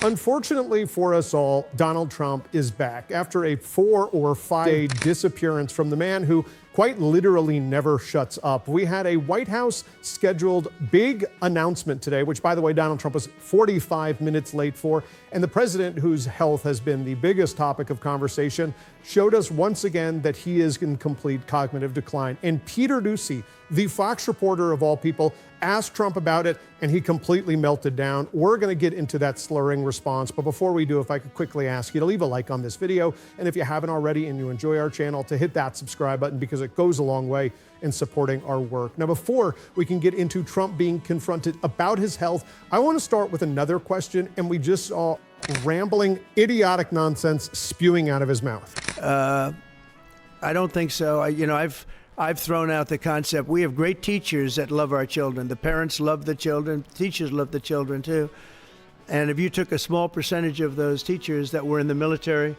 Unfortunately for us all, Donald Trump is back after a 4 or 5 day disappearance from the man who quite literally never shuts up. We had a White House scheduled big announcement today, which, by the way, Donald Trump was 45 minutes late for. And the president, whose health has been the biggest topic of conversation, showed us once again that he is in complete cognitive decline. And Peter Doocy, the Fox reporter of all people, asked Trump about it, and he completely melted down. We're going to get into that slurring response. But before we do, if I could quickly ask you to leave a like on this video. And if you haven't already and you enjoy our channel, to hit that subscribe button, because it goes a long way in supporting our work. Now, before we can get into Trump being confronted about his health, I want to start with another question. And we just saw rambling, idiotic nonsense spewing out of his mouth. I don't think so. I've thrown out the concept. We have great teachers that love our children. The parents love the children. Teachers love the children too. And if you took a small percentage of those teachers that were in the military,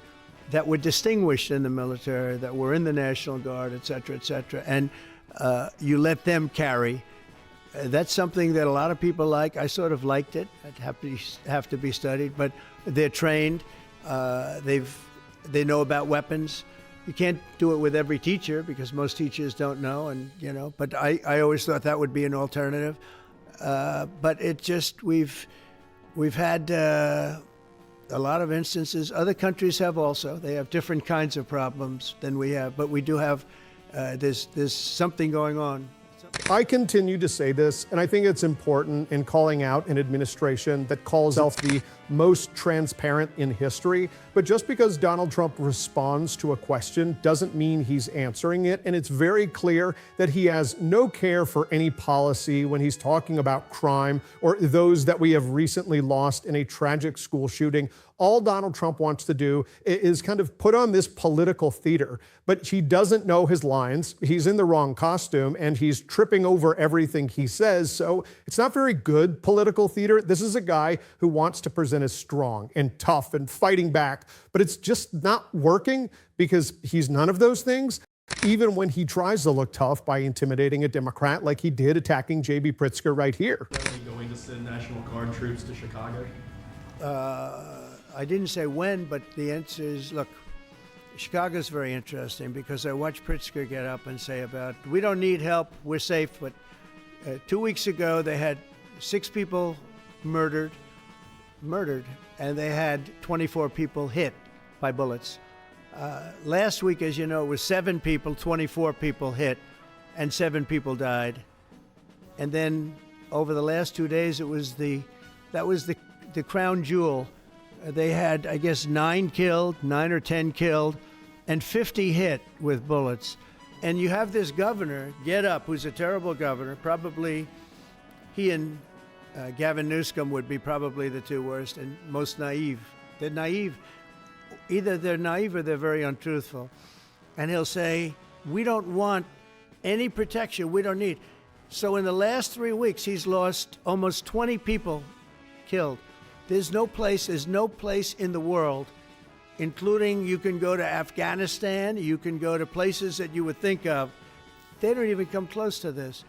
that were distinguished in the military, that were in the National Guard, et cetera, and you let them carry, that's something that a lot of people like. I sort of liked it. It'd have to be studied, but they're trained. They know about weapons. You can't do it with every teacher because most teachers don't know, but I always thought that would be an alternative. But it just, we've had a lot of instances. Other countries have also. They have different kinds of problems than we have, but we do have, there's something going on. I continue to say this, and I think it's important in calling out an administration that calls itself the most transparent in history. But just because Donald Trump responds to a question doesn't mean he's answering it. And it's very clear that he has no care for any policy when he's talking about crime or those that we have recently lost in a tragic school shooting. All Donald Trump wants to do is kind of put on this political theater, but he doesn't know his lines. He's in the wrong costume and he's tripping over everything he says. So it's not very good political theater. This is a guy who wants to present as strong and tough and fighting back, but it's just not working because he's none of those things. Even when he tries to look tough by intimidating a Democrat like he did attacking J.B. Pritzker right here. Are you going to send National Guard troops to Chicago? I didn't say when, but the answer is, look, Chicago's very interesting because I watched Pritzker get up and say about, we don't need help, we're safe. But 2 weeks ago, they had 6 people murdered, and they had 24 people hit by bullets. Last week, as you know, it was 7 people, 24 people hit, and 7 people died. And then over the last 2 days, that was the crown jewel. They had, I guess, 9 or 10 killed, and 50 hit with bullets. And you have this governor get up, who's a terrible governor. Probably he and Gavin Newsom would be probably the 2 worst and most naive. They're naive. Either they're naive or they're very untruthful. And he'll say, we don't want any protection. We don't need. So in the last 3 weeks, he's lost almost 20 people killed. There's no place in the world, including you can go to Afghanistan, you can go to places that you would think of. They don't even come close to this.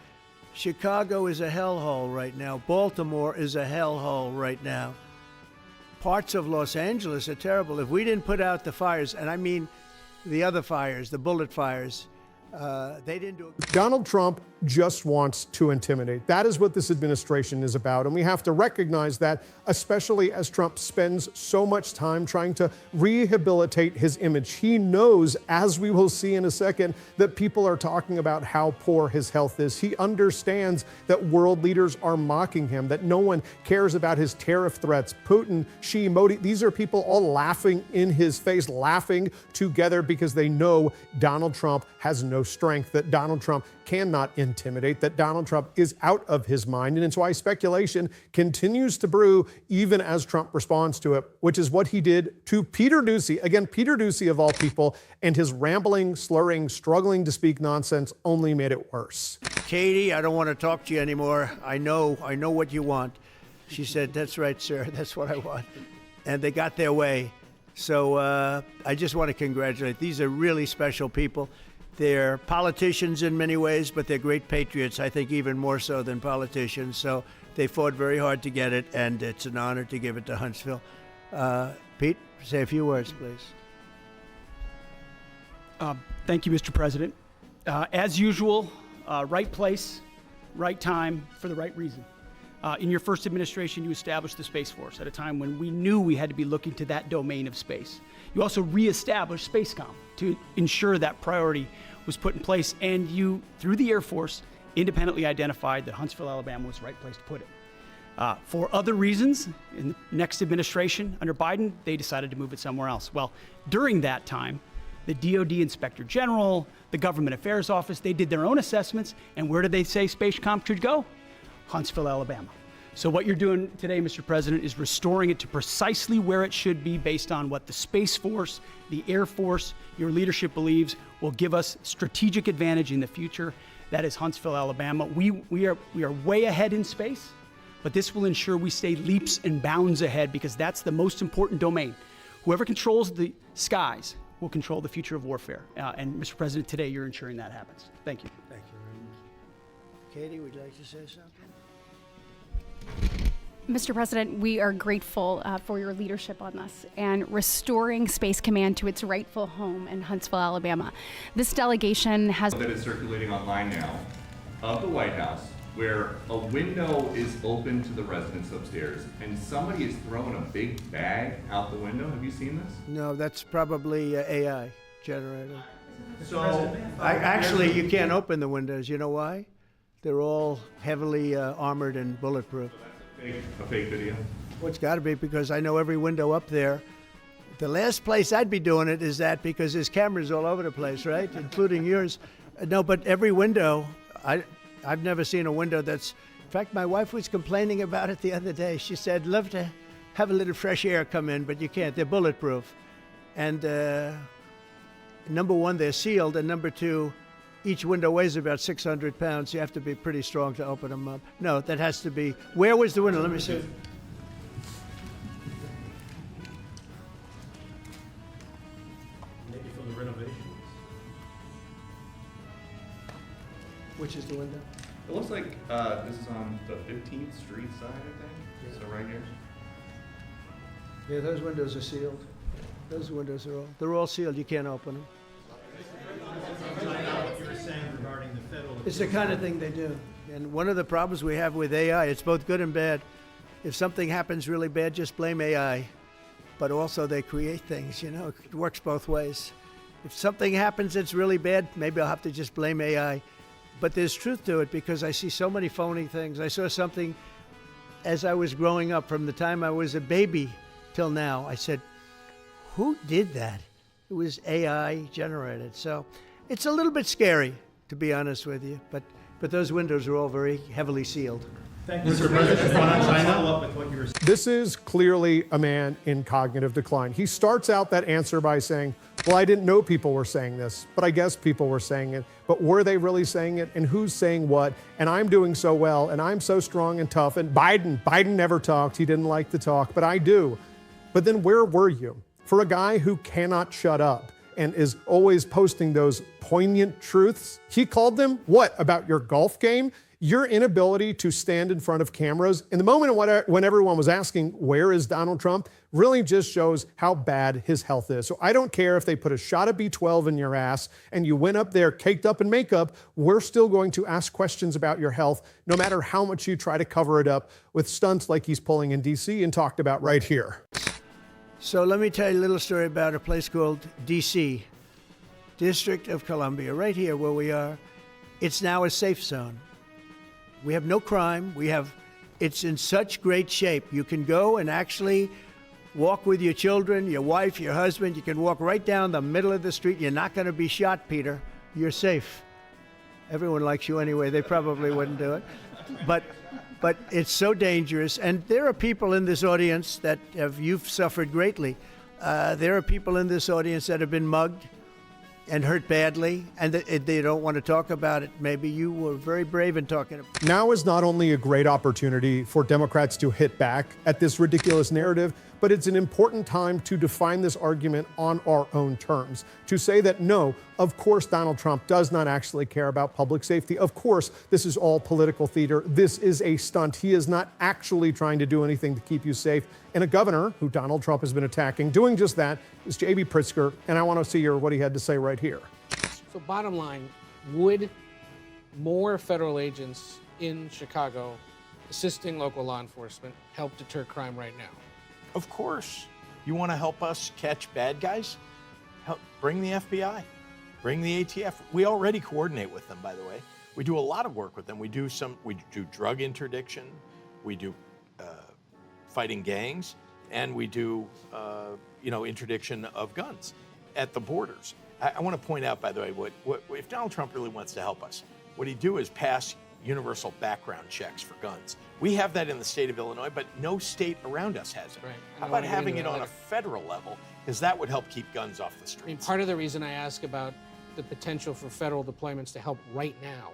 Chicago is a hellhole right now. Baltimore is a hellhole right now. Parts of Los Angeles are terrible. If we didn't put out the fires, and I mean the other fires, the bullet fires, they didn't do it. Donald Trump just wants to intimidate. That is what this administration is about. And we have to recognize that, especially as Trump spends so much time trying to rehabilitate his image. He knows, as we will see in a second, that people are talking about how poor his health is. He understands that world leaders are mocking him, that no one cares about his tariff threats. Putin, Xi, Modi, these are people all laughing in his face, laughing together because they know Donald Trump has no strength, that Donald Trump cannot intimidate, that Donald Trump is out of his mind. And it's why speculation continues to brew even as Trump responds to it, which is what he did to Peter Doocy. Again, Peter Doocy of all people, and his rambling, slurring, struggling to speak nonsense only made it worse. Katie, I don't want to talk to you anymore. I know what you want. She said, that's right, sir. That's what I want. And they got their way. So I just want to congratulate. These are really special people. They're politicians in many ways, but they're great patriots, I think even more so than politicians. So they fought very hard to get it, and it's an honor to give it to Huntsville. Pete, say a few words, please. Thank you, Mr. President. As usual, right place, right time, for the right reason. In your first administration, you established the Space Force at a time when we knew we had to be looking to that domain of space. You also reestablished SpaceCom to ensure that priority was put in place, and you, through the Air Force, independently identified that Huntsville, Alabama was the right place to put it. For other reasons, in the next administration under Biden, they decided to move it somewhere else. Well, during that time, the DoD Inspector General, the Government Affairs Office, they did their own assessments, and where did they say SpaceCom should go? Huntsville, Alabama. So what you're doing today, Mr. President, is restoring it to precisely where it should be based on what the Space Force, the Air Force, your leadership believes will give us strategic advantage in the future. That is Huntsville, Alabama. We are way ahead in space, but this will ensure we stay leaps and bounds ahead, because that's the most important domain. Whoever controls the skies will control the future of warfare. And Mr. President, today you're ensuring that happens. Thank you. Thank you very much. Katie, would you like to say something? Mr. President, we are grateful for your leadership on this and restoring Space Command to its rightful home in Huntsville, Alabama. This delegation has... That is circulating online now of the White House, where a window is open to the residents upstairs, and somebody is throwing a big bag out the window. Have you seen this? No, that's probably AI generated. So, Actually, you can't open the windows. You know why? They're all heavily armored and bulletproof. a fake video. Well, it's got to be, because I know every window up there. The last place I'd be doing it is that, because there's cameras all over the place, right? Including yours. No, but every window, I've never seen a window that's... In fact, my wife was complaining about it the other day. She said, love to have a little fresh air come in, but you can't. They're bulletproof. And number one, they're sealed. And number two, each window weighs about 600 pounds. You have to be pretty strong to open them up. No, that has to be... Where was the window? Let me see. Maybe from the renovations. Which is the window? It looks like this is on the 15th Street side, I think. So right here. Yeah, those windows are sealed. Those windows are they're all sealed. You can't open them. It's the kind of thing they do. And one of the problems we have with AI, it's both good and bad. If something happens really bad, just blame AI. But also they create things, you know, it works both ways. If something happens that's really bad, maybe I'll have to just blame AI. But there's truth to it, because I see so many phony things. I saw something as I was growing up, from the time I was a baby till now. I said, who did that? It was AI generated. So it's a little bit scary, to be honest with you. But those windows are all very heavily sealed. Thank you, Mr. President. Follow up with what you were saying. This is clearly a man in cognitive decline. He starts out that answer by saying, well, I didn't know people were saying this, but I guess people were saying it. But were they really saying it? And who's saying what? And I'm doing so well, and I'm so strong and tough. And Biden never talked. He didn't like to talk, but I do. But then where were you? For a guy who cannot shut up and is always posting those poignant truths, he called them what? About your golf game? Your inability to stand in front of cameras in the moment when everyone was asking, where is Donald Trump, really just shows how bad his health is. So I don't care if they put a shot of B12 in your ass and you went up there caked up in makeup, we're still going to ask questions about your health, no matter how much you try to cover it up with stunts like he's pulling in DC and talked about right here. So let me tell you a little story about a place called DC, District of Columbia, right here where we are. It's now a safe zone. We have no crime. It's in such great shape. You can go and actually walk with your children, your wife, your husband. You can walk right down the middle of the street. You're not going to be shot, Peter. You're safe. Everyone likes you anyway. They probably wouldn't do it. But it's so dangerous. And there are people in this audience that you've suffered greatly. There are people in this audience that have been mugged and hurt badly, and they don't want to talk about it. Maybe you were very brave in talking about it. Now is not only a great opportunity for Democrats to hit back at this ridiculous narrative, but it's an important time to define this argument on our own terms. To say that, no, of course Donald Trump does not actually care about public safety. Of course, this is all political theater. This is a stunt. He is not actually trying to do anything to keep you safe. And a governor who Donald Trump has been attacking, doing just that, is J.B. Pritzker. And I want to see what he had to say right here. So bottom line, would more federal agents in Chicago assisting local law enforcement help deter crime right now? Of course. You want to help us catch bad guys? Bring the FBI, bring the ATF. We already coordinate with them, by the way. We do a lot of work with them. We do drug interdiction, we do fighting gangs, and we do interdiction of guns at the borders. I want to point out, by the way, if Donald Trump really wants to help us, what he'd do is pass universal background checks for guns. We have that in the state of Illinois, but no state around us has it. Right. How about having it on a federal level? Because that would help keep guns off the streets. I mean, part of the reason I ask about the potential for federal deployments to help right now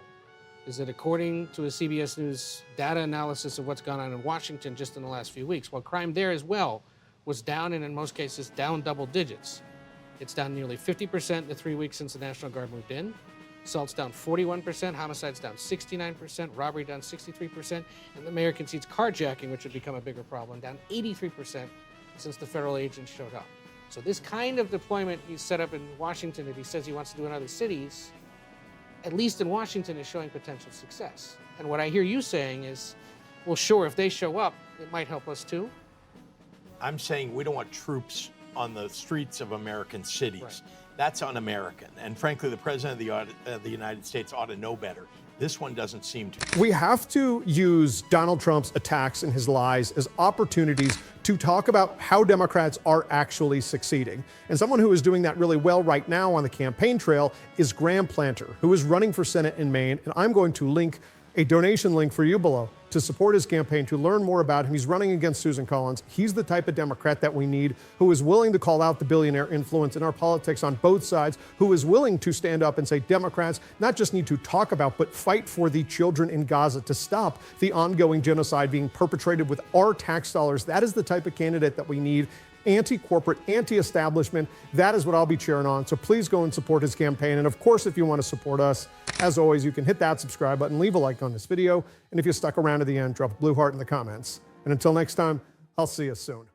is that according to a CBS News data analysis of what's gone on in Washington just in the last few weeks, while crime there as well was down, and in most cases down double digits, it's down nearly 50% in the 3 weeks since the National Guard moved in. Assaults down 41%, homicides down 69%, robbery down 63%, and the mayor concedes carjacking, which would become a bigger problem, down 83% since the federal agents showed up. So this kind of deployment he's set up in Washington that he says he wants to do in other cities, at least in Washington, is showing potential success. And what I hear you saying is, well, sure, if they show up, it might help us too. I'm saying we don't want troops on the streets of American cities. Right. That's un-American. And frankly, the President of the United States ought to know better. This one doesn't seem to. We have to use Donald Trump's attacks and his lies as opportunities to talk about how Democrats are actually succeeding. And someone who is doing that really well right now on the campaign trail is Graham Planter, who is running for Senate in Maine. And I'm going to link a donation link for you below to support his campaign, to learn more about him. He's running against Susan Collins. He's the type of Democrat that we need, who is willing to call out the billionaire influence in our politics on both sides, who is willing to stand up and say Democrats not just need to talk about, but fight for the children in Gaza, to stop the ongoing genocide being perpetrated with our tax dollars. That is the type of candidate that we need. Anti-corporate, anti-establishment. That is what I'll be cheering on. So please go and support his campaign. And of course, if you want to support us, as always, you can hit that subscribe button, leave a like on this video. And if you stuck around to the end, drop a blue heart in the comments. And until next time, I'll see you soon.